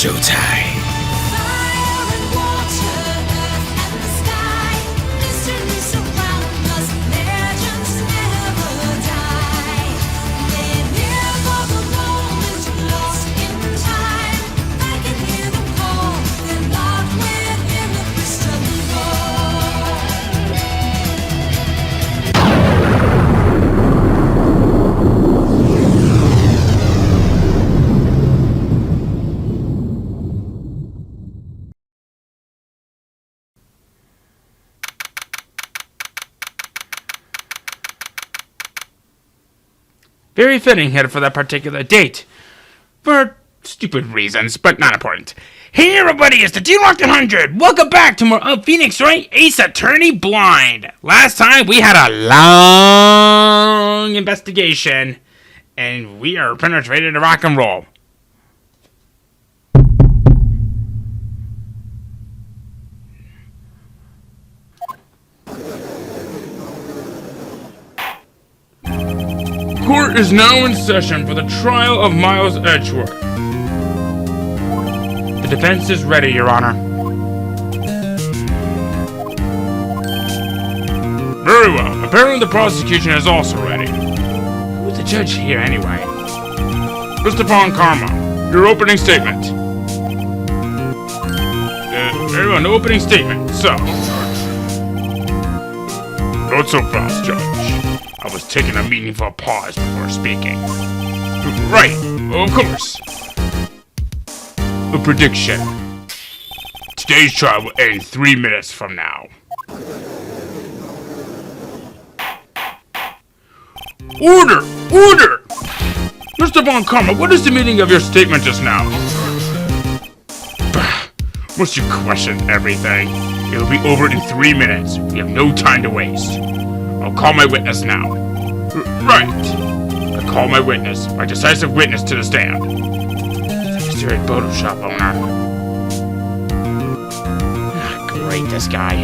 showtime. Very fitting here for that particular date. For stupid reasons, but not important. Hey everybody, it's the D-Rock 100! Welcome back to more of Phoenix Wright Ace Attorney Blind! Last time we had a long investigation, and we are pretty much ready to rock and roll. Court is now in session for the trial of Miles Edgeworth. The defense is ready, Your Honor. Very well. Apparently the prosecution is also ready. Who's the judge here, anyway? Mr. Von Karma, your opening statement. Very well, no opening statement. So. Not so fast, Judge. I was taking a meaningful pause before speaking. Right, of course. A prediction. Today's trial will end 3 minutes from now. Order! Order! Mr. Von Karma, what is the meaning of your statement just now? Must you question everything? It'll be over in 3 minutes. We have no time to waste. I'll call my witness now. Right. I call my witness, my decisive witness to the stand. The mysterious photo shop owner. Great, this guy.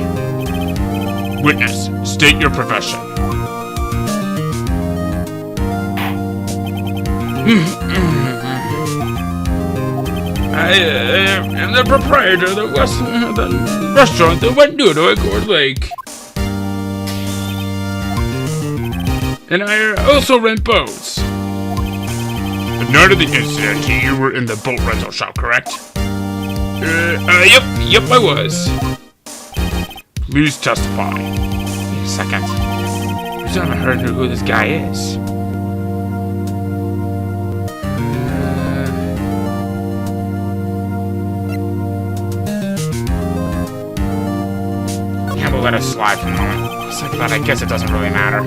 Witness, state your profession. I am the proprietor of the restaurant that went new to Edgeworth Lake. And I also rent boats. The night of the incident, you were in the boat rental shop, correct? Yep, I was. Please testify. Wait a second. I still haven't heard who this guy is. Yeah, we'll let it slide for a moment. It's like that, I guess it doesn't really matter.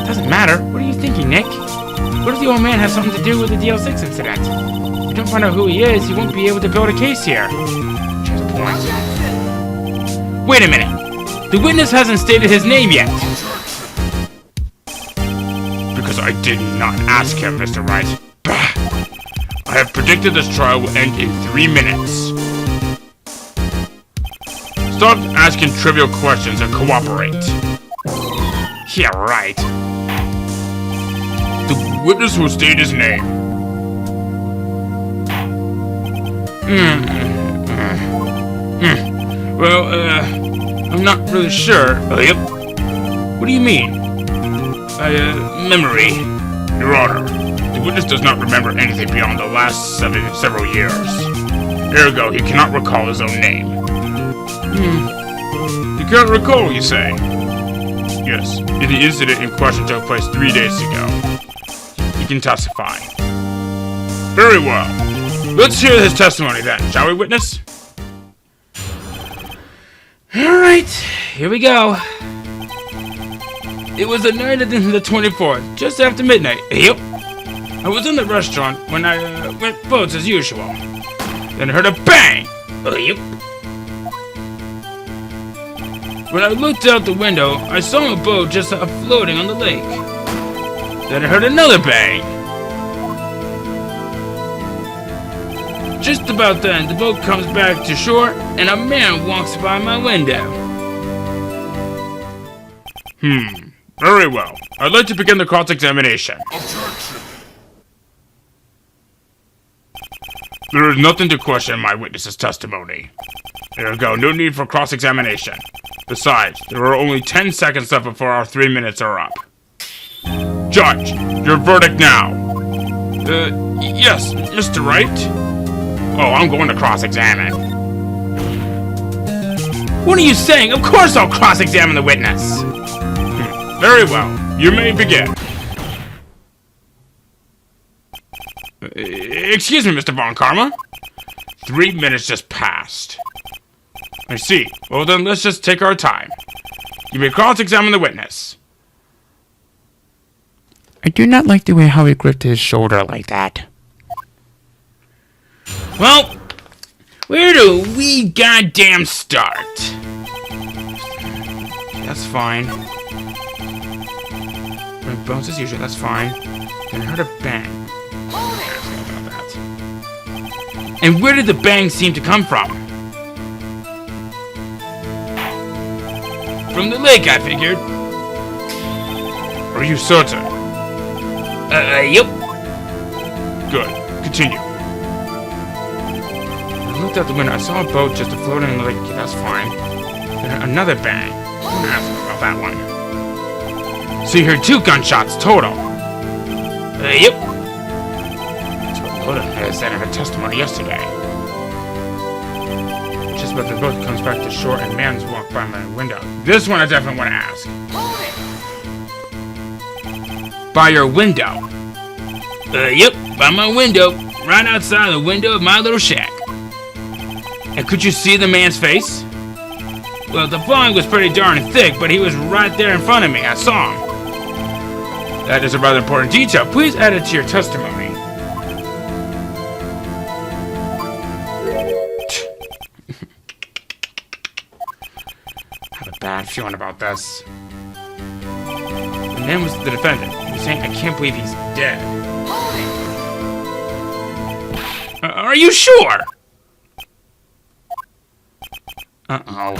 Doesn't matter? What are you thinking, Nick? What if the old man has something to do with the DL6 incident? If you don't find out who he is, you won't be able to build a case here. She has a point. Wait a minute. The witness hasn't stated his name yet. Because I did not ask him, Mr. Wright. Bah. I have predicted this trial will end in 3 minutes. Stop asking trivial questions and cooperate. Yeah, right. The witness will state his name. Well, I'm not really sure. Yep. What do you mean? Memory. Your Honor, the witness does not remember anything beyond the last several years. Ergo, he cannot recall his own name. You can't recall, you say? Yes, the incident in question took place 3 days ago. You can testify. Very well. Let's hear his testimony then, shall we, witness? Alright, here we go. It was the night of the 24th, just after midnight. Yep. I was in the restaurant when I went boats as usual. Then I heard a bang. Yep. When I looked out the window, I saw a boat just floating on the lake. Then I heard another bang. Just about then, the boat comes back to shore, and a man walks by my window. Very well. I'd like to begin the cross-examination. Objection. There is nothing to question my witness's testimony. There we go, no need for cross-examination. Besides, there are only 10 seconds left before our 3 minutes are up. Judge, your verdict now. Yes, Mr. Wright? Oh, I'm going to cross-examine. What are you saying? Of course I'll cross-examine the witness. Very well. You may begin. Excuse me, Mr. Von Karma. 3 minutes just passed. I see. Well then, let's just take our time. You may cross-examine the witness. I do not like the way how he gripped his shoulder like that. Well, where do we goddamn start? That's fine. Bones as usual, that's fine. Then I heard a bang. About that. And where did the bang seem to come from? From the lake, I figured. Are you certain? Yep. Good. Continue. I looked out the window. I saw a boat just floating in the lake. Okay, that's fine. Then another bang. I'm gonna ask about that one. So you heard 2 gunshots total? Yep. That's what Loda said in her testimony yesterday. Just about the boat comes back to shore and man's walk by my window. This one I definitely want to ask. By your window? Yep, by my window. Right outside the window of my little shack. And could you see the man's face? Well, the fog was pretty darn thick, but he was right there in front of me. I saw him. That is a rather important detail. Please add it to your testimony. I have a bad feeling about this. The man was the defendant. He was saying, I can't believe he's dead. Are you sure? Uh-oh.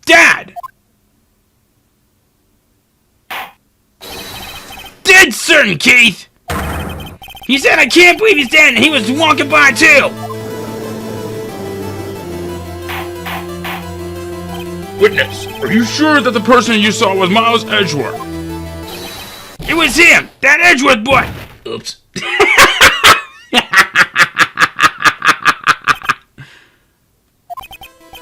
Dad! Dead certain, Keith! He said, I can't believe he's dead, and he was walking by, too! Witness, are you sure that the person you saw was Miles Edgeworth? It was him! That Edgeworth boy! Oops.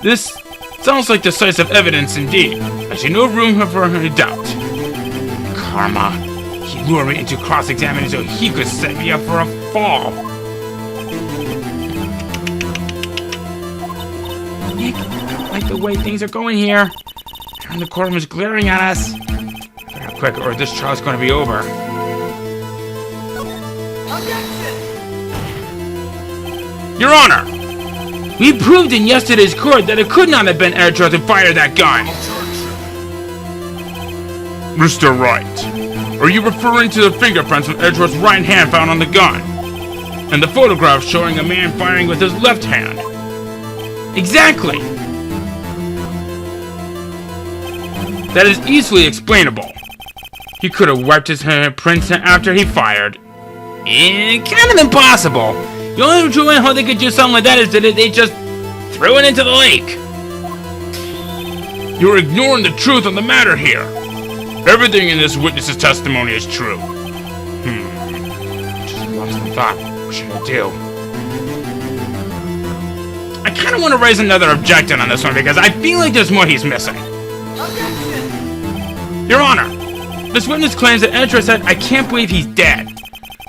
This sounds like decisive evidence indeed. I see no room for any doubt. Karma. He lured me into cross-examining so he could set me up for a fall. Nick, I don't like the way things are going here. And the courtroom is glaring at us. Better quick, or this trial's going to be over. Your Honor! We proved in yesterday's court that it could not have been Edgeworth who fired that gun. Mr. Wright, are you referring to the fingerprints of Edgeworth's right hand found on the gun? And the photograph showing a man firing with his left hand? Exactly! That is easily explainable. He could have wiped his handprints after he fired. Kind of impossible. The only true way how they could do something like that is that they just threw it into the lake. You're ignoring the truth on the matter here. Everything in this witness's testimony is true. Just lost in thought. What should I do? I kind of want to raise another objection on this one because I feel like there's more he's missing. Your Honor, this witness claims that Edgeworth said, I can't believe he's dead.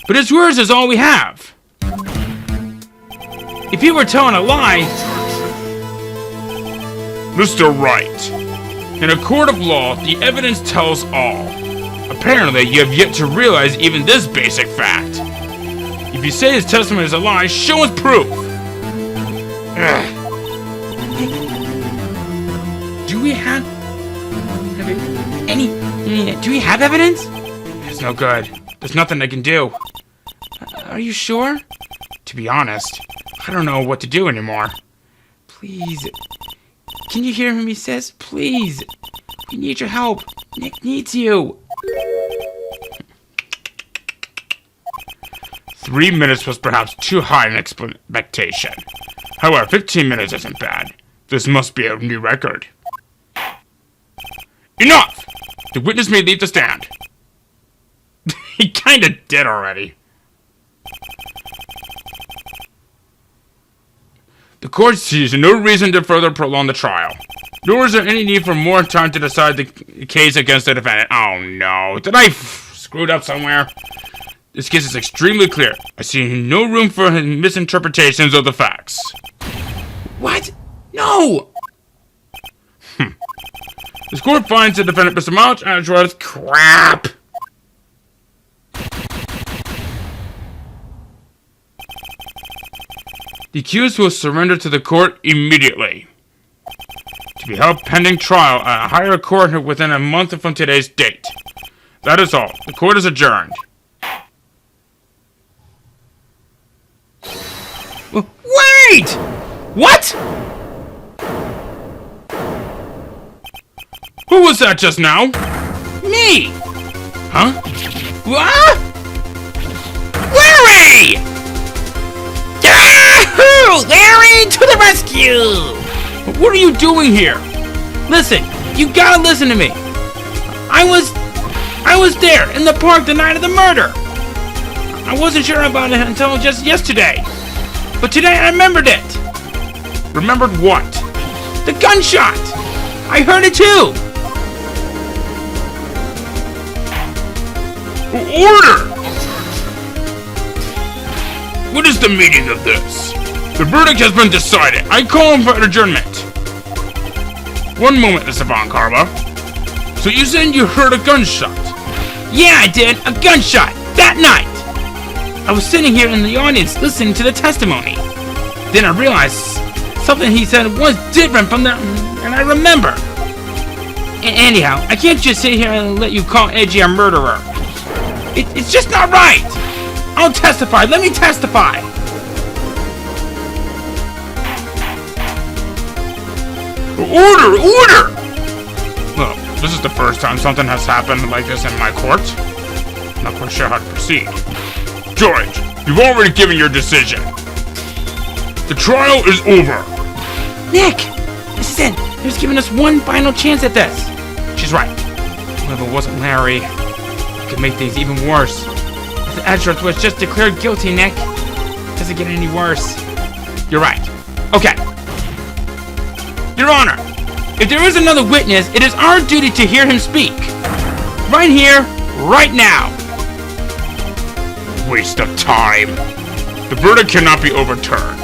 But his words is all we have. If he were telling a lie... Mr. Wright, in a court of law, the evidence tells all. Apparently, you have yet to realize even this basic fact. If you say his testimony is a lie, show us proof. Do we have any... Do we have evidence? It's no good. There's nothing I can do. Are you sure? To be honest, I don't know what to do anymore. Please. Can you hear him? He says, please. We need your help. Nick needs you. 3 minutes was perhaps too high an expectation. However, 15 minutes isn't bad. This must be a new record. Enough! The witness may leave the stand. He kinda did already. The court sees no reason to further prolong the trial. Nor is there any need for more time to decide the case against the defendant. Oh no, did I screwed up somewhere? This case is extremely clear. I see no room for misinterpretations of the facts. What? No! This court finds the defendant, Mr. Miles Edgeworth, crap! The accused will surrender to the court immediately. To be held pending trial at a higher court within a month from today's date. That is all. The court is adjourned. Wait! What? Who was that just now? Me! Huh? What? Larry! Yahoo! Larry, to the rescue! What are you doing here? Listen, you gotta listen to me. I was there in the park the night of the murder. I wasn't sure about it until just yesterday. But today I remembered it. Remembered what? The gunshot! I heard it too! Order! What is the meaning of this? The verdict has been decided. I call for adjournment. One moment, Mr. Von Karma. So you said you heard a gunshot? Yeah, I did. A gunshot. That night. I was sitting here in the audience listening to the testimony. Then I realized something he said was different from that, and I remember. Anyhow, I can't just sit here and let you call Edgy a murderer. It's just not right. I'll testify. Let me testify. Order! Order! Well, this is the first time something has happened like this in my court. I'm not quite sure how to proceed. George, you've already given your decision. The trial is over. Nick! Listen, he was giving us one final chance at this. She's right. Well, if it wasn't Larry, it could make things even worse. If Edgeworth was just declared guilty, Nick. It doesn't get any worse. You're right. Okay. Your Honor, if there is another witness, it is our duty to hear him speak. Right here, right now. Waste of time. The verdict cannot be overturned.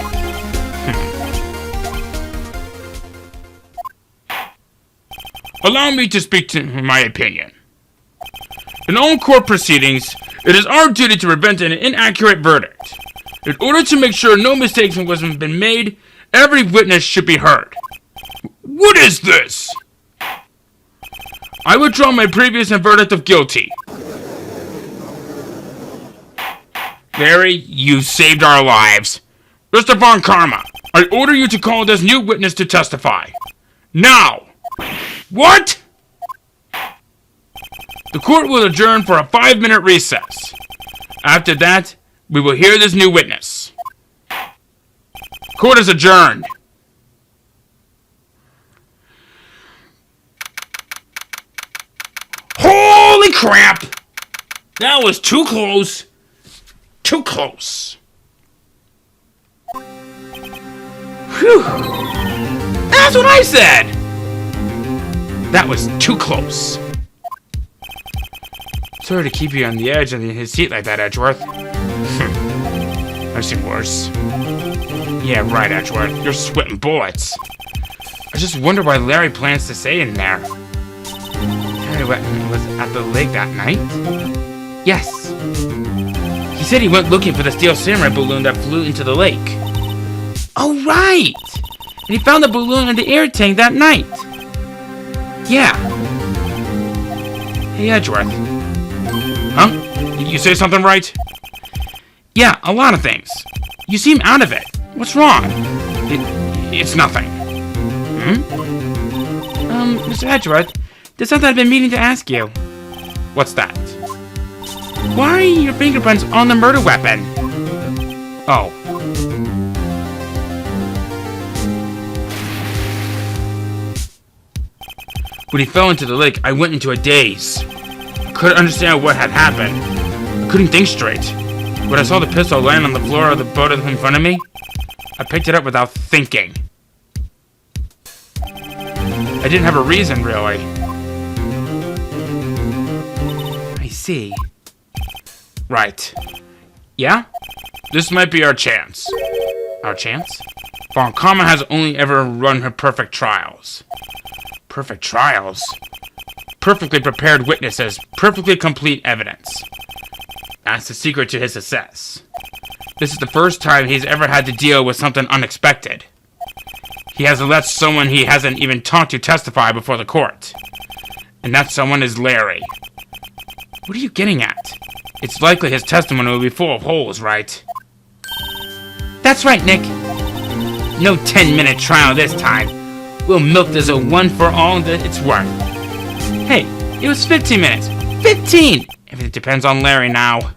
Allow me to speak to my opinion. In all court proceedings, it is our duty to prevent an inaccurate verdict. In order to make sure no mistakes have been made, every witness should be heard. What is this? I withdraw my previous verdict of guilty. Larry, you saved our lives. Mr. Von Karma, I order you to call this new witness to testify. Now! What? The court will adjourn for a 5-minute recess. After that, we will hear this new witness. Court is adjourned. Holy crap! That was too close. Too close. Whew. That's what I said! That was too close. Sorry to keep you on the edge of his seat like that, Edgeworth. I've seen worse. Yeah, right, Edgeworth. You're sweating bullets. I just wonder why Larry plans to stay in there. Larry was at the lake that night? Yes. He said he went looking for the steel samurai balloon that flew into the lake. Oh, right! And he found the balloon in the air tank that night. Yeah. Hey, Edgeworth. Huh? You say something right? Yeah, a lot of things. You seem out of it. What's wrong? It's nothing. Mr. Edgeworth, there's something I've been meaning to ask you. What's that? Why are your fingerprints on the murder weapon? Oh. When he fell into the lake, I went into a daze. I couldn't understand what had happened. I couldn't think straight. When I saw the pistol land on the floor of the boat in front of me, I picked it up without thinking. I didn't have a reason, really. I see. Right. Yeah? This might be our chance. Our chance? Von Karma has only ever run her perfect trials. Perfect trials? Perfectly prepared witnesses, perfectly complete evidence. That's the secret to his success. This is the first time he's ever had to deal with something unexpected. He hasn't let someone he hasn't even talked to testify before the court. And that someone is Larry. What are you getting at? It's likely his testimony will be full of holes, right? That's right, Nick. No 10-minute trial this time. We'll milk this a one for all that it's worth. Hey, it was 15 minutes. 15! Everything depends on Larry now.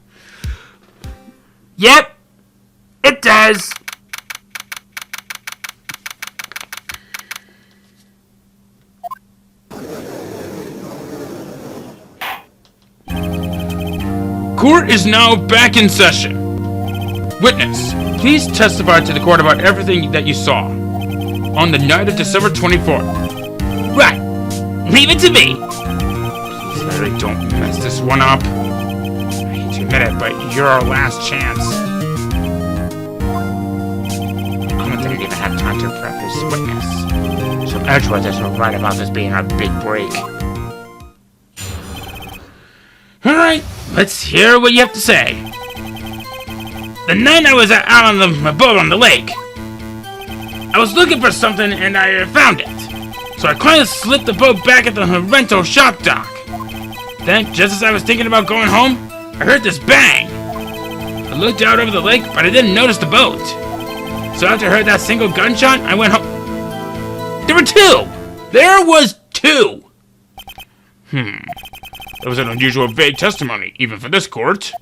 Yep, it does. Court is now back in session. Witness, please testify to the court about everything that you saw on the night of December 24th. Right. Leave it to me. Please, Larry, don't mess this one up. I hate to admit it, but you're our last chance. I didn't even have time to prep his witness. So Edgeworth is right about this being our big break. Alright, let's hear what you have to say. The night I was out on my boat on the lake, I was looking for something and I found it. So I quietly slipped the boat back at the rental shop dock. Then, just as I was thinking about going home, I heard this bang. I looked out over the lake, but I didn't notice the boat. So after I heard that single gunshot, I went home. There were two! There was two! That was an unusual vague testimony, even for this court.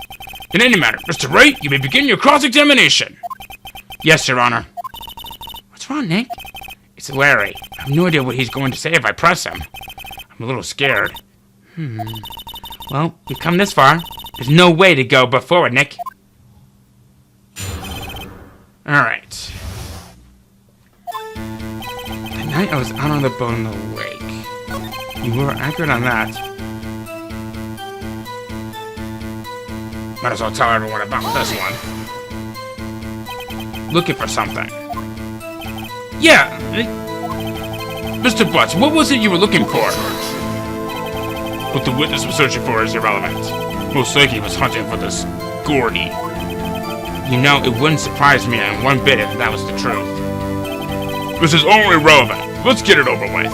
In any matter, Mr. Wright, you may begin your cross-examination. Yes, Your Honor. What's wrong, Nick? It's Larry. I have no idea what he's going to say if I press him. I'm a little scared. Well, we've come this far. There's no way to go but forward, Nick. Alright. The night I was out on the boat in the lake. You were accurate on that. Might as well tell everyone about this one. Looking for something. Yeah. Mr. Butts, what was it you were looking for? What the witness was searching for is irrelevant. Most likely he was hunting for this Gordy. You know, it wouldn't surprise me in one bit if that was the truth. This is only relevant. Let's get it over with.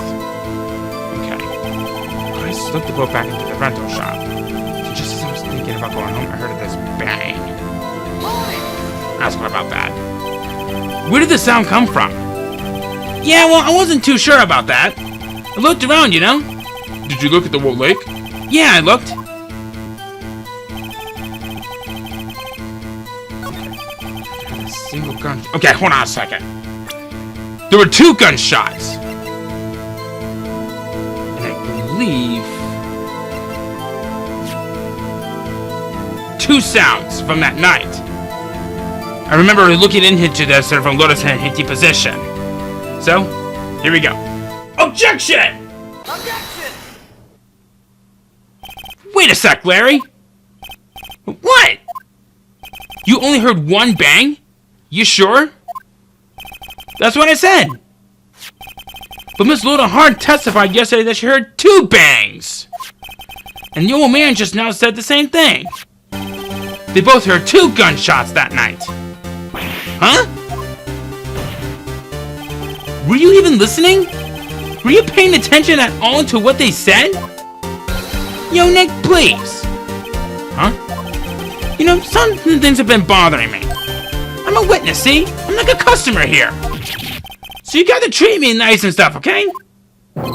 Okay. I slipped the boat back into the rental shop. And just as I was thinking about going home, I heard this bang. Ask him about that. Where did the sound come from? Yeah, well, I wasn't too sure about that. I looked around, you know. Did you look at the Wool Lake? Yeah, I looked. A single gun. Okay, hold on a second. There were two gunshots. And I believe two sounds from that night. I remember looking into this from Lotus in empty position. So, here we go. Objection! Objection! Wait a sec, Larry. What? You only heard one bang? You sure? That's what I said. But Miss Loda Hart testified yesterday that she heard two bangs. And the old man just now said the same thing. They both heard two gunshots that night. Huh? Were you even listening? Were you paying attention at all to what they said? Yo, Nick, please. Huh? You know, some things have been bothering me. I'm a witness, see? I'm like a customer here. So you gotta treat me nice and stuff, okay? We're in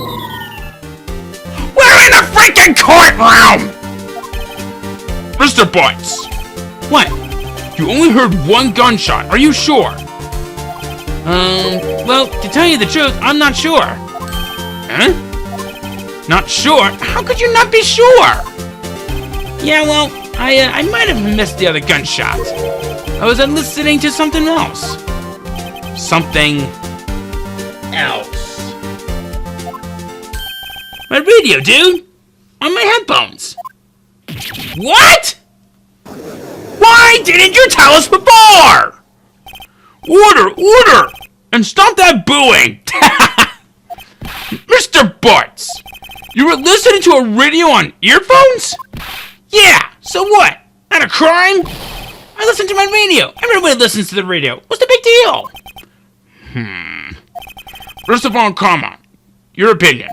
the freaking courtroom! Mr. Butts! What? You only heard one gunshot. Are you sure? Well, to tell you the truth, I'm not sure. Huh? Not sure? How could you not be sure? Yeah, well, I might have missed the other gunshot. I was listening to something else. Something else. My radio, dude! On my headphones. What? Why didn't you tell us before? Order! And stop that booing! Mr. Butts! You were listening to a radio on earphones? Yeah, so what? Not a crime? I listen to my radio. Everybody listens to the radio. What's the big deal? First of all, your opinion.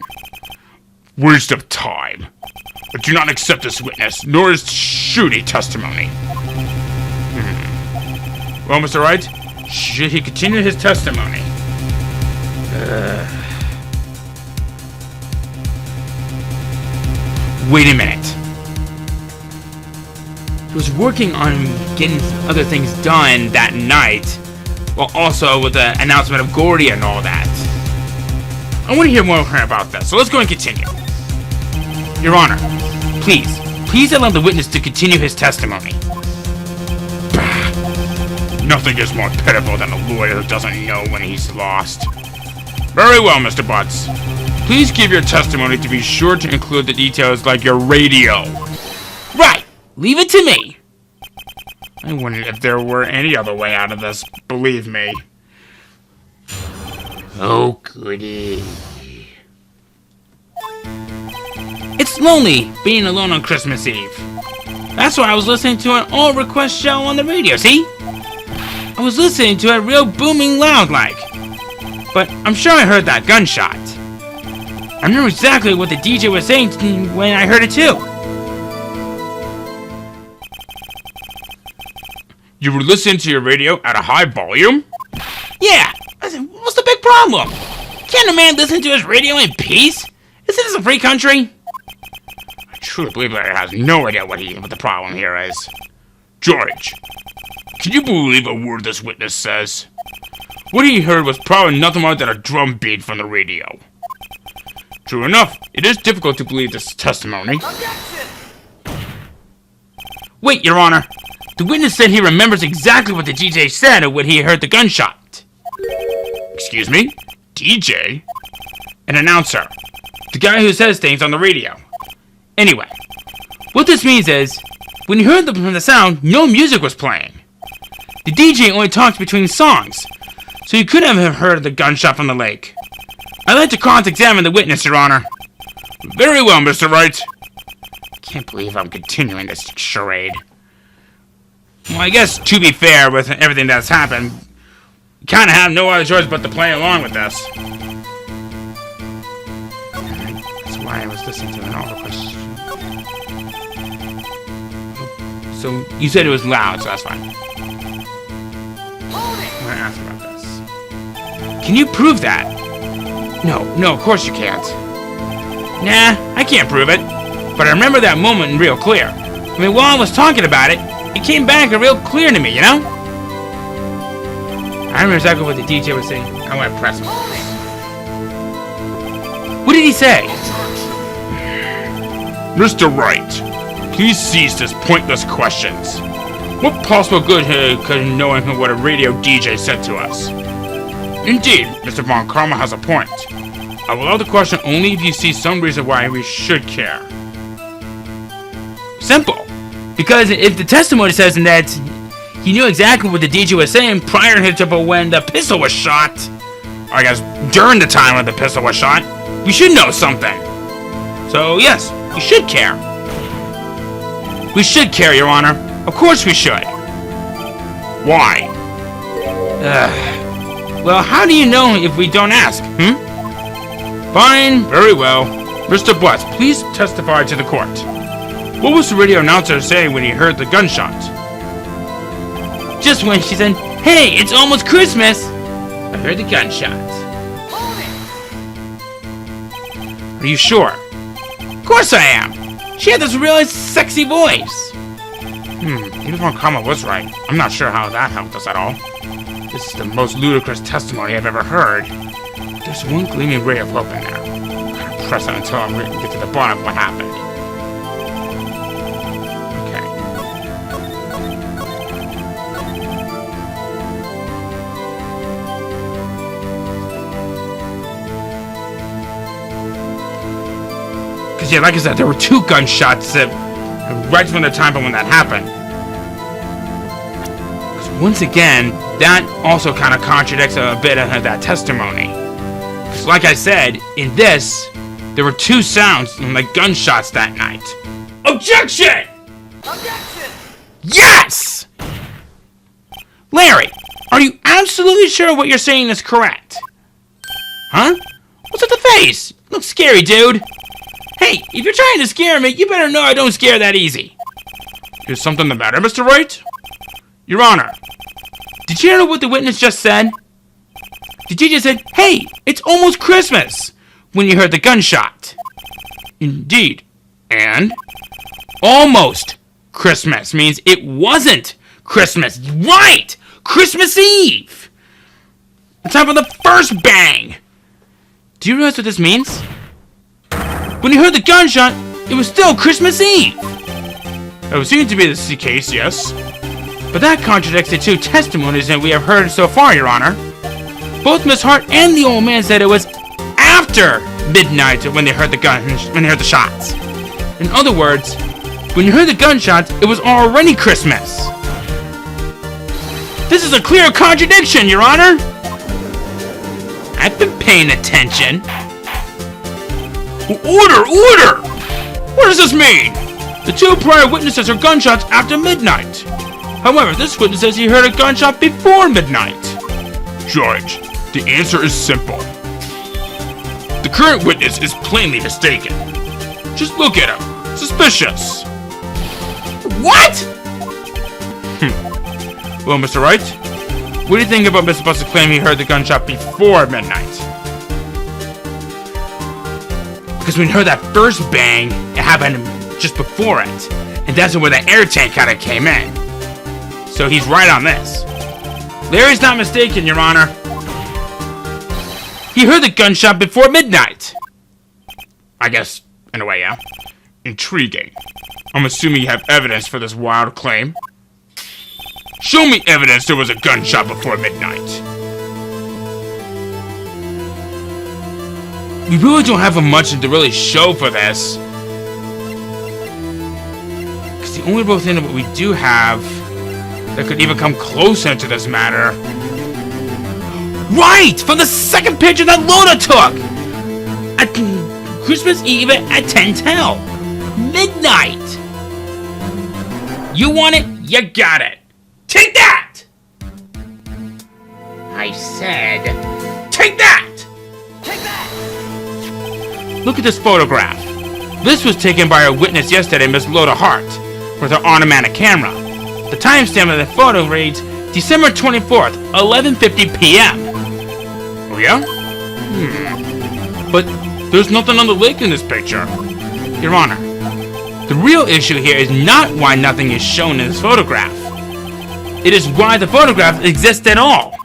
Waste of time. I do not accept this witness, nor his shooty testimony. Well, Mr. Wright, should he continue his testimony? Wait a minute. He was working on getting other things done that night, while also with the announcement of Gordy and all that. I want to hear more about that, so let's go and continue. Your Honor, please allow the witness to continue his testimony. Nothing is more pitiful than a lawyer who doesn't know when he's lost. Very well, Mr. Butts. Please give your testimony to be sure to include the details like your radio. Right! Leave it to me! I wondered if there were any other way out of this, believe me. Oh, goody. It's lonely being alone on Christmas Eve. That's why I was listening to an all-request show on the radio, see? I was listening to it real booming loud like. But I'm sure I heard that gunshot. I remember exactly what the DJ was saying when I heard it too. You were listening to your radio at a high volume? Yeah! I said, what's the big problem? Can't a man listen to his radio in peace? Isn't this a free country? I truly believe that he has no idea what the problem here is. George, can you believe a word this witness says? What he heard was probably nothing more than a drum beat from the radio. True enough, it is difficult to believe this testimony. Wait, Your Honor. The witness said he remembers exactly what the DJ said when he heard the gunshot. Excuse me? DJ? An announcer. The guy who says things on the radio. Anyway, what this means is, when he heard the sound, no music was playing. The DJ only talked between songs, so he could have heard the gunshot from the lake. I'd like to cross-examine the witness, Your Honor. Very well, Mr. Wright. Can't believe I'm continuing this charade. Well, I guess, to be fair with everything that's happened, we kind of have no other choice but to play along with this. That's why I was listening to an all-request. So, you said it was loud, so that's fine. I'm gonna ask about this. Can you prove that? No, of course you can't. Nah, I can't prove it. But I remember that moment real clear. I mean, while I was talking about it, it came back real clear to me, you know? I remember exactly what the DJ was saying. I want to press him. What did he say? Mr. Wright, please cease this pointless questions. What possible good could knowing what a radio DJ said to us? Indeed, Mr. Von Karma has a point. I will allow the question only if you see some reason why we should care. Simple. Because if the testimony says that he knew exactly what the DJ was saying prior to when the pistol was shot, I guess during the time when the pistol was shot, we should know something. So yes, we should care. We should care, Your Honor. Of course we should. Why? Well, how do you know if we don't ask, Fine, very well. Mr. Butts, please testify to the court. What was the radio announcer saying when he heard the gunshot? Just when she said, "Hey, it's almost Christmas," I heard the gunshot. Are you sure? Of course I am. She had this really sexy voice. Uniform Karma was right. I'm not sure how that helped us at all. This is the most ludicrous testimony I've ever heard. There's one gleaming ray of hope in there. I'm gonna press it until I get to the bottom of what happened. Because, yeah, like I said, there were 2 gunshots right from the time when that happened. Because once again, that also kind of contradicts a bit of that testimony. Because, like I said, in this, there were 2 sounds like gunshots that night. Objection! Objection! Yes! Larry, are you absolutely sure what you're saying is correct? Huh? What's with the face? Looks scary, dude. Hey, if you're trying to scare me, you better know I don't scare that easy. Is something the matter, Mr. Wright? Your Honor, did you hear what the witness just said? Did you just say, hey, it's almost Christmas, when you heard the gunshot? Indeed. And? Almost Christmas means it wasn't Christmas. Right! Christmas Eve! The time for the first bang! Do you realize what this means? When you heard the gunshot, it was still Christmas Eve! That would seem to be the case, yes. But that contradicts the 2 testimonies that we have heard so far, Your Honor. Both Miss Hart and the old man said it was after midnight when they heard the shots. In other words, when you heard the gunshots, it was already Christmas. This is a clear contradiction, Your Honor. I've been paying attention. Order! Order! What does this mean? The 2 prior witnesses are gunshots after midnight. However, this witness says he heard a gunshot before midnight. Judge, the answer is simple. The current witness is plainly mistaken. Just look at him. Suspicious. What? Well, Mr. Wright, what do you think about Mr. Buster's claim he heard the gunshot before midnight? Because when you heard that first bang, it happened just before it. And that's where the air tank kind of came in. So he's right on this. Larry's not mistaken, Your Honor. He heard the gunshot before midnight. I guess, in a way, yeah. Intriguing. I'm assuming you have evidence for this wild claim. Show me evidence there was a gunshot before midnight. We really don't have much to really show for this. Because the only real thing that we do have that could even come closer to this matter. Right! From the second picture that Lona took! At Christmas Eve at 10:10. Midnight! You want it? You got it! Take that! I said, take that! Take that! Look at this photograph. This was taken by our witness yesterday, Miss Loda Hart, with her automatic camera. The timestamp of the photo reads December 24th, 11:50 p.m. Oh yeah? But there's nothing on the lake in this picture. Your Honor, the real issue here is not why nothing is shown in this photograph. It is why the photograph exists at all.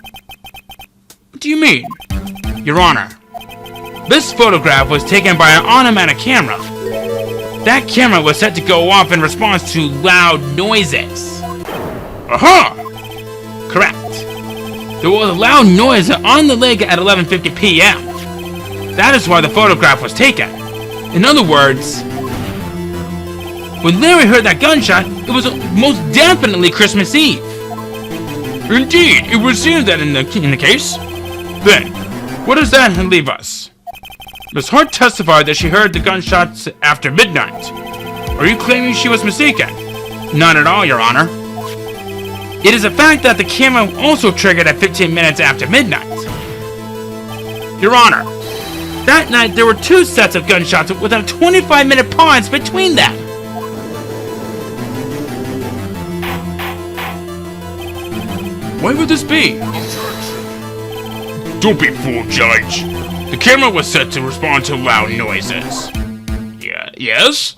What do you mean? Your Honor, this photograph was taken by an automatic camera. That camera was set to go off in response to loud noises. Aha! Correct. There was a loud noise on the lake at 11:50 p.m. That is why the photograph was taken. In other words, when Larry heard that gunshot, it was most definitely Christmas Eve. Indeed, it would seem that in the case. Then, what does that leave us? Miss Hart testified that she heard the gunshots after midnight. Are you claiming she was mistaken? Not at all, Your Honor. It is a fact that the camera also triggered at 15 minutes after midnight. Your Honor, that night there were 2 sets of gunshots with a 25-minute pause between them. Why would this be? Don't be fooled, Judge. The camera was set to respond to loud noises. Yeah, yes?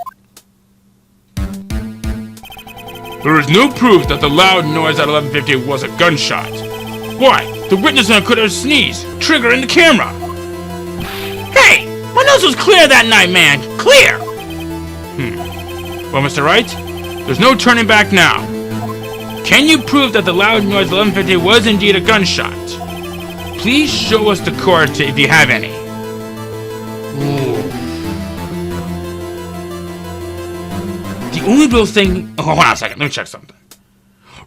There is no proof that the loud noise at 11:50 was a gunshot. Why? The witness could have sneezed, triggering the camera. Hey! My nose was clear that night, man! Clear! Well, Mr. Wright, there's no turning back now. Can you prove that the loud noise at 11:50 was indeed a gunshot? Please show us the court if you have any. Ooh. The only real thing... Oh, hold on a second. Let me check something.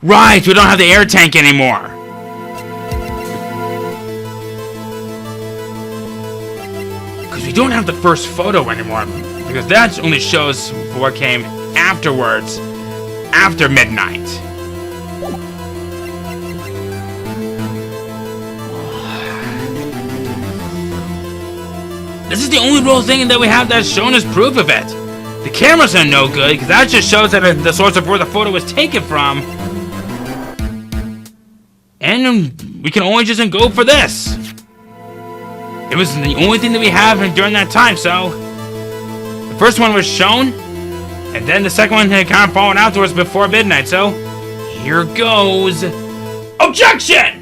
Right, we don't have the air tank anymore. Because we don't have the first photo anymore. Because that only shows what came afterwards, after midnight. This is the only real thing that we have that's shown as proof of it. The cameras are no good, because that just shows that the source of where the photo was taken from. And we can only just go for this. It was the only thing that we have during that time, so... The first one was shown, and then the second one had kind of fallen afterwards before midnight, so... Here goes... Objection!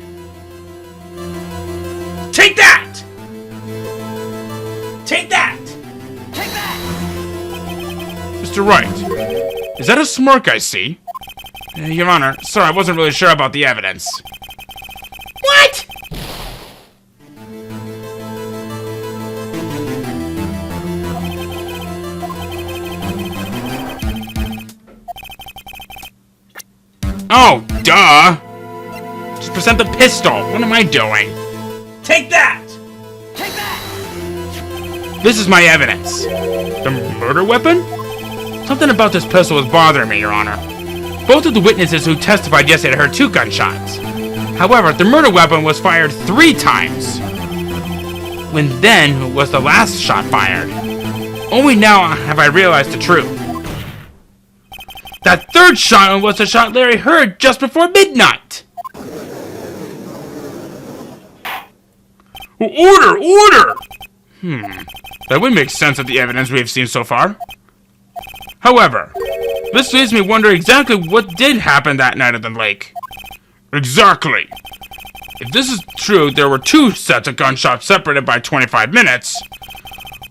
Take that! Take that! Take that! Mr. Wright, is that a smirk I see? Your Honor, sir, I wasn't really sure about the evidence. What? Oh, duh! Just present the pistol. What am I doing? Take that! Take that! This is my evidence. The murder weapon? Something about this pistol was bothering me, Your Honor. Both of the witnesses who testified yesterday heard 2 gunshots. However, the murder weapon was fired 3 times. When then was the last shot fired? Only now have I realized the truth. That 3rd shot was the shot Larry heard just before midnight. Order! Order! That would make sense of the evidence we have seen so far. However, this leaves me wondering exactly what did happen that night at the lake. Exactly. If this is true, there were 2 sets of gunshots separated by 25 minutes.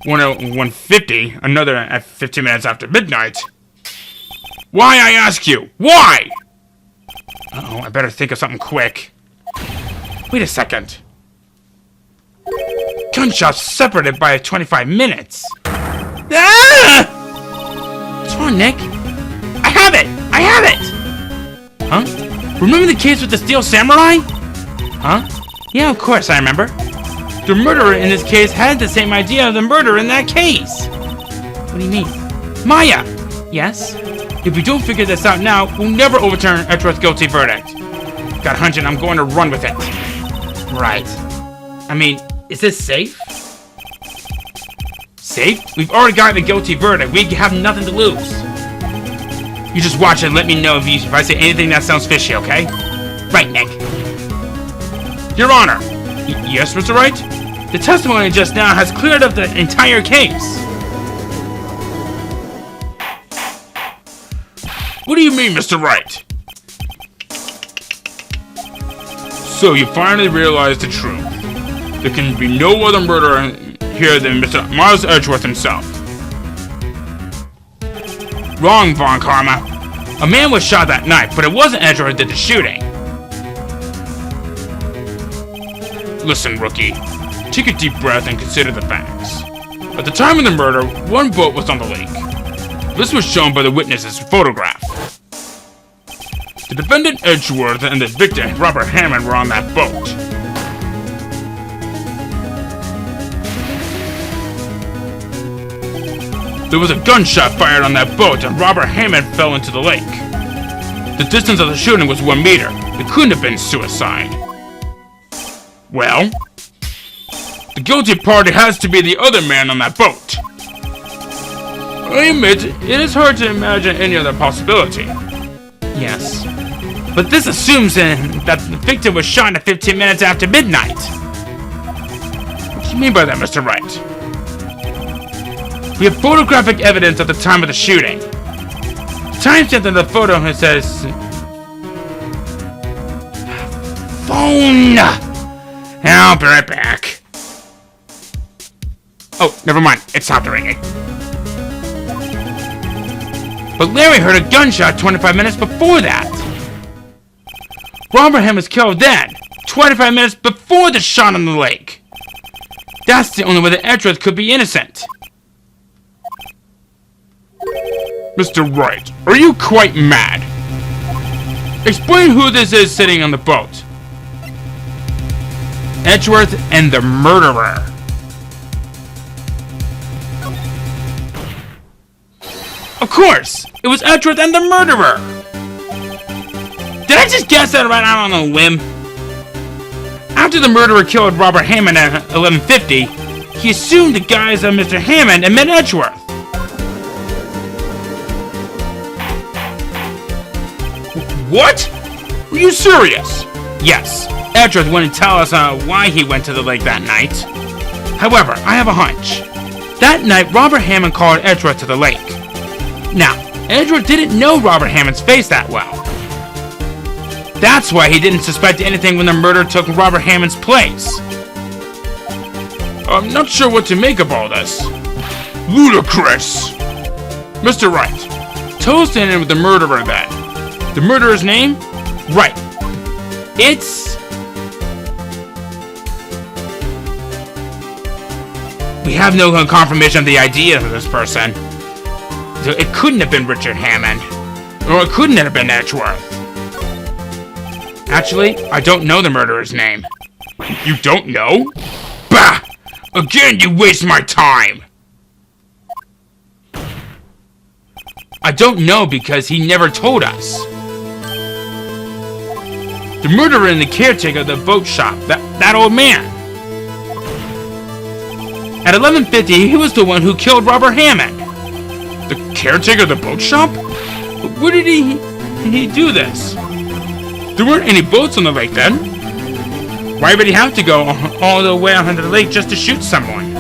One at 1:50, another at 15 minutes after midnight. Why, I ask you? Why? Uh-oh, I better think of something quick. Wait a second. Gunshots separated by 25 minutes. Ah! What's wrong, Nick? I have it! I have it! Huh? Remember the case with the Steel Samurai? Huh? Yeah, of course I remember. The murderer in this case had the same idea of the murderer in that case. What do you mean? Maya! Yes? If we don't figure this out now, we'll never overturn Edgeworth's guilty verdict. Got a hunch and I'm going to run with it. Right. I mean, is this safe? Safe? We've already gotten a guilty verdict. We have nothing to lose. You just watch and let me know if I say anything that sounds fishy, okay? Right, Nick. Your Honor. Yes, Mr. Wright? The testimony just now has cleared up the entire case. What do you mean, Mr. Wright? So you finally realized the truth. There can be no other murderer here than Mr. Miles Edgeworth himself. Wrong, Von Karma. A man was shot that night, but it wasn't Edgeworth who did the shooting. Listen, rookie. Take a deep breath and consider the facts. At the time of the murder, 1 boat was on the lake. This was shown by the witness's photograph. The defendant Edgeworth and the victim Robert Hammond were on that boat. There was a gunshot fired on that boat and Robert Hammond fell into the lake. The distance of the shooting was 1 meter. It couldn't have been suicide. Well, the guilty party has to be the other man on that boat. I admit, it is hard to imagine any other possibility. Yes. But this assumes that the victim was shot at 15 minutes after midnight. What do you mean by that, Mr. Wright? We have photographic evidence at the time of the shooting. timestamp on the photo it says phone. I'll be right back. Oh, never mind. It stopped ringing. But Larry heard a gunshot 25 minutes before that. Robert Hammond was killed then, 25 minutes before the shot on the lake. That's the only way that Edgeworth could be innocent. Mr. Wright, are you quite mad? Explain who this is sitting on the boat. Edgeworth and the murderer. Of course! It was Edgeworth and the murderer! Did I just guess that right out on a whim? After the murderer killed Robert Hammond at 11:50, he assumed the guise of Mr. Hammond and met Edgeworth. What? Are you serious? Yes, Edgeworth wouldn't tell us why he went to the lake that night. However, I have a hunch. That night, Robert Hammond called Edgeworth to the lake. Now, Edgeworth didn't know Robert Hammond's face that well. That's why he didn't suspect anything when the murder took Robert Hammond's place. I'm not sure what to make of all this. Ludicrous! Mr. Wright, Toast in with the murderer then. The murderer's name? Wright. We have no confirmation of the idea of this person. So it couldn't have been Richard Hammond. Or it couldn't have been Edgeworth. Actually, I don't know the murderer's name. you don't know? Bah! Again, you waste my time! I don't know because he never told us. The murderer and the caretaker of the boat shop, that old man. At 11:50, he was the one who killed Robert Hammond. The caretaker of the boat shop? Where did he do this? There weren't any boats on the lake then. Why would he have to go all the way out onto the lake just to shoot someone?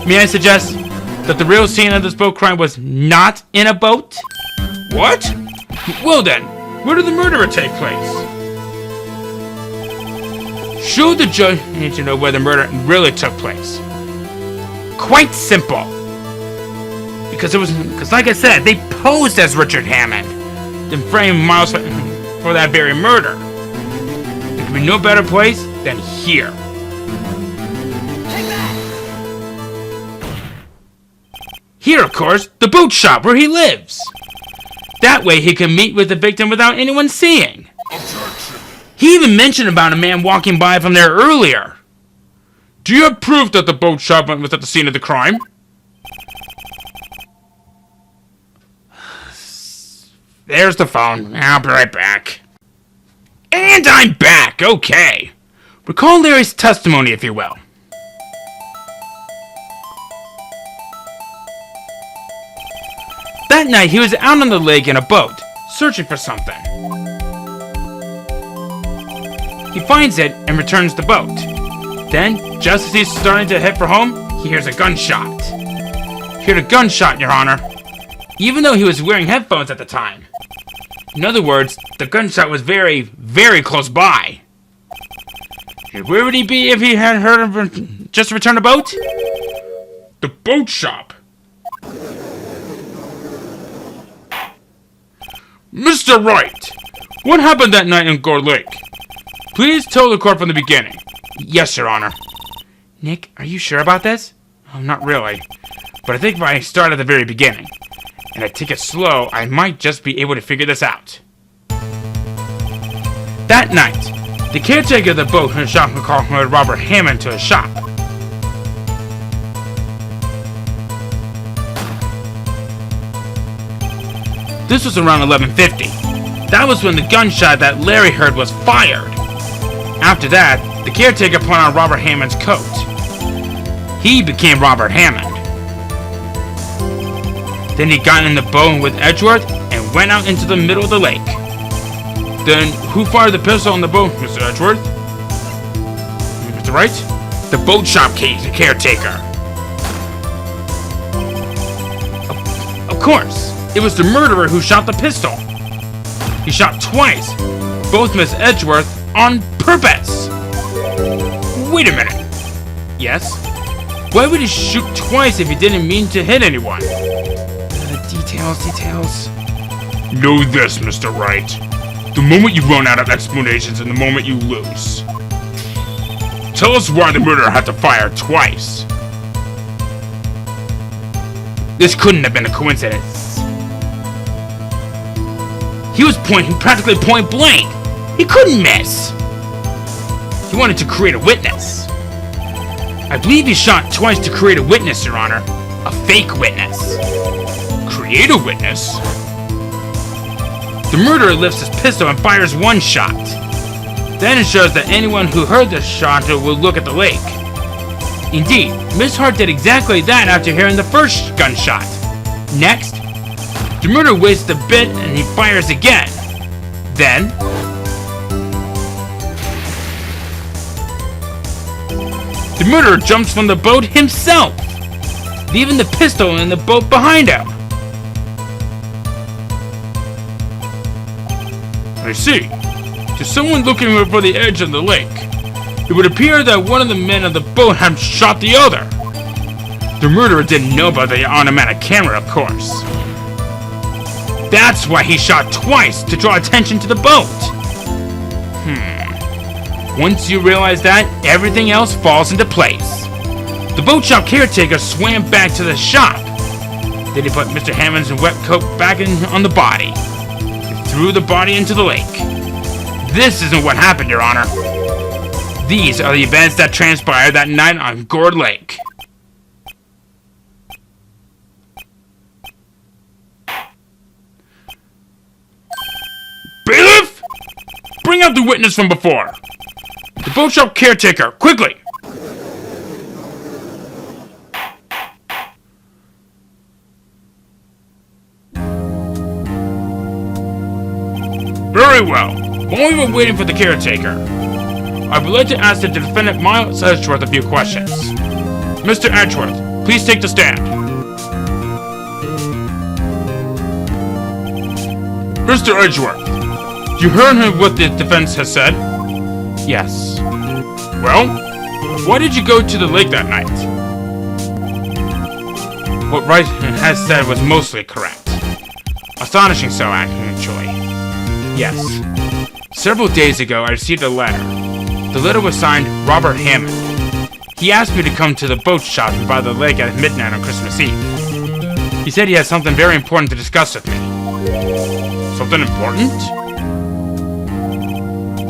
May I suggest that the real scene of this boat crime was not in a boat? What? Well then, where did the murderer take place? Show the judge to know where the murder really took place. Quite simple. Because like I said, they posed as Richard Hammond, then framed Miles for that very murder. There could be no better place than here. Here, of course, the boat shop where he lives. That way he can meet with the victim without anyone seeing. He even mentioned about a man walking by from there earlier. Do you have proof that the boat shop was at the scene of the crime? There's the phone. I'll be right back. And I'm back, okay. Recall Larry's testimony, if you will. That night, he was out on the lake in a boat, searching for something. He finds it and returns the boat. Then, just as he's starting to head for home, he hears a gunshot. He heard a gunshot, Your Honor, even though he was wearing headphones at the time. In other words, the gunshot was very, very close by. Where would he be if he had heard of just returned a boat? The boat shop. Mr. Wright, what happened that night in Gore Lake? Please tell the court from the beginning. Yes, Your Honor. Nick, are you sure about this? Oh, not really. But I think if I start at the very beginning, and I take it slow, I might just be able to figure this out. That night, the caretaker of the boat and shop called Robert Hammond to his shop. This was around 11:50. That was when the gunshot that Larry heard was fired. After that, the caretaker put on Robert Hammond's coat. He became Robert Hammond. Then he got in the boat with Edgeworth and went out into the middle of the lake. Then who fired the pistol on the boat, Mr. Edgeworth? Mr. Wright? The boat shop caretaker. Of course. It was the murderer who shot the pistol. He shot twice. Both missed Edgeworth on purpose. Wait a minute. Yes? Why would he shoot twice if he didn't mean to hit anyone? Details. Know this, Mr. Wright. The moment you run out of explanations and the moment you lose. Tell us why the murderer had to fire twice. This couldn't have been a coincidence. He was practically point blank. He couldn't miss. He wanted to create a witness. I believe he shot twice to create a witness, Your Honor. A fake witness. Create a witness? The murderer lifts his pistol and fires one shot. Then ensures that anyone who heard the shot will look at the lake. Indeed, Miss Hart did exactly that after hearing the first gunshot. Next, the murderer waits a bit and he fires again. Then, the murderer jumps from the boat himself, leaving the pistol in the boat behind him. I see. To someone looking over the edge of the lake, it would appear that one of the men on the boat had shot the other. The murderer didn't know about the automatic camera, of course. That's why he shot twice, to draw attention to the boat. Once you realize that, everything else falls into place. The boat shop caretaker swam back to the shop. Then he put Mr. Hammond's wet coat back on the body. He threw the body into the lake. This isn't what happened, Your Honor. These are the events that transpired that night on Gourd Lake. Bailiff! Bring out the witness from before. The boat shop caretaker, quickly! Very well. While we were waiting for the caretaker, I would like to ask the defendant Miles Edgeworth a few questions. Mr. Edgeworth, please take the stand. Mr. Edgeworth, you heard what the defense has said? Yes. Well, why did you go to the lake that night? What Wright has said was mostly correct. Astonishing so, actually. Yes. Several days ago, I received a letter. The letter was signed Robert Hammond. He asked me to come to the boat shop by the lake at midnight on Christmas Eve. He said he had something very important to discuss with me. Something important?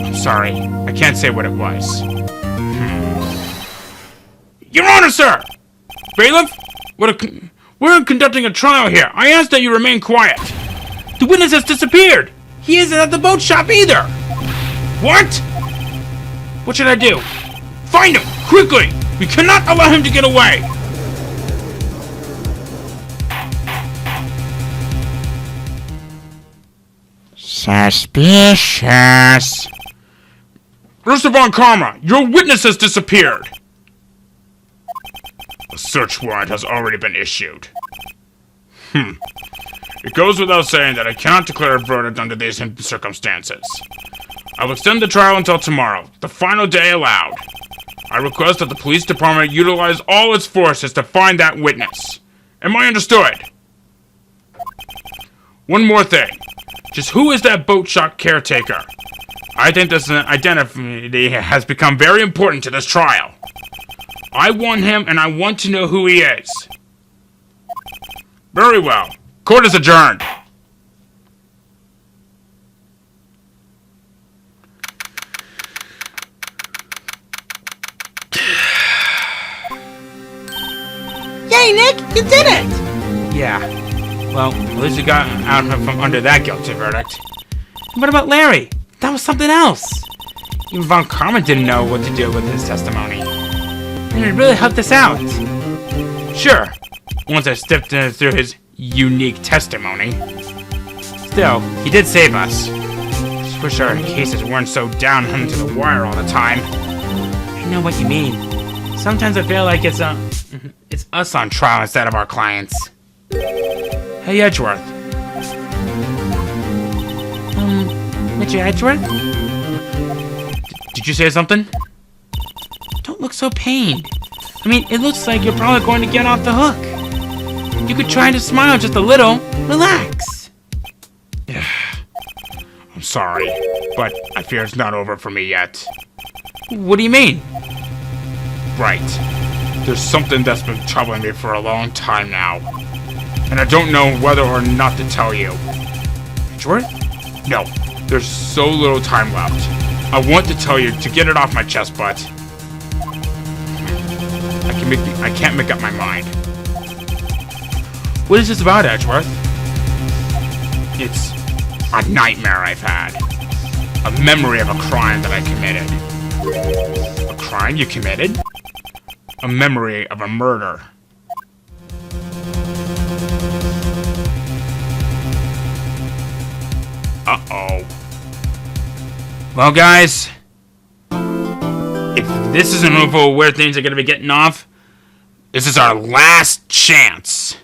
I'm sorry, I can't say what it was. Your Honor, sir! Bailiff, we're conducting a trial here. I ask that you remain quiet. The witness has disappeared! He isn't at the boat shop either! What? What should I do? Find him, quickly! We cannot allow him to get away! Suspicious. Mr. Von Karma, your witness has disappeared! A search warrant has already been issued. It goes without saying that I cannot declare a verdict under these circumstances. I will extend the trial until tomorrow, the final day allowed. I request that the police department utilize all its forces to find that witness. Am I understood? One more thing. Just who is that boat shop caretaker? I think this identity has become very important to this trial. I want him, and I want to know who he is. Very well. Court is adjourned. Yay, Nick! You did it! Yeah. Well, at least you got out from under that guilty verdict. What about Larry? That was something else. Even Von Karma didn't know what to do with his testimony. And it really helped us out. Sure, once I stepped through his unique testimony. Still, he did save us. Just wish our cases weren't so down to the wire all the time. I know what you mean. Sometimes I feel like it's us on trial instead of our clients. Hey Edgeworth, Mr. Edgeworth? Did you say something? Don't look so pained. I mean, it looks like you're probably going to get off the hook. You could try to smile just a little. Relax. I'm sorry, but I fear it's not over for me yet. What do you mean? Right. There's something that's been troubling me for a long time now. And I don't know whether or not to tell you. Edgeworth? No, there's so little time left. I want to tell you to get it off my chest, but I can't make up my mind. What is this about, Edgeworth? It's a nightmare I've had. A memory of a crime that I committed. A crime you committed? A memory of a murder. Uh-oh. Well, guys, if this isn't info where things are going to be getting off, This is our last chance.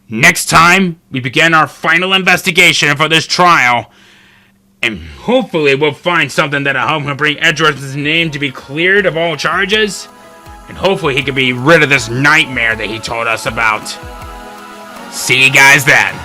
Next time, we begin our final investigation for this trial, and hopefully we'll find something that'll help him bring Edgeworth's name to be cleared of all charges, and hopefully he can be rid of this nightmare that he told us about. See you guys then.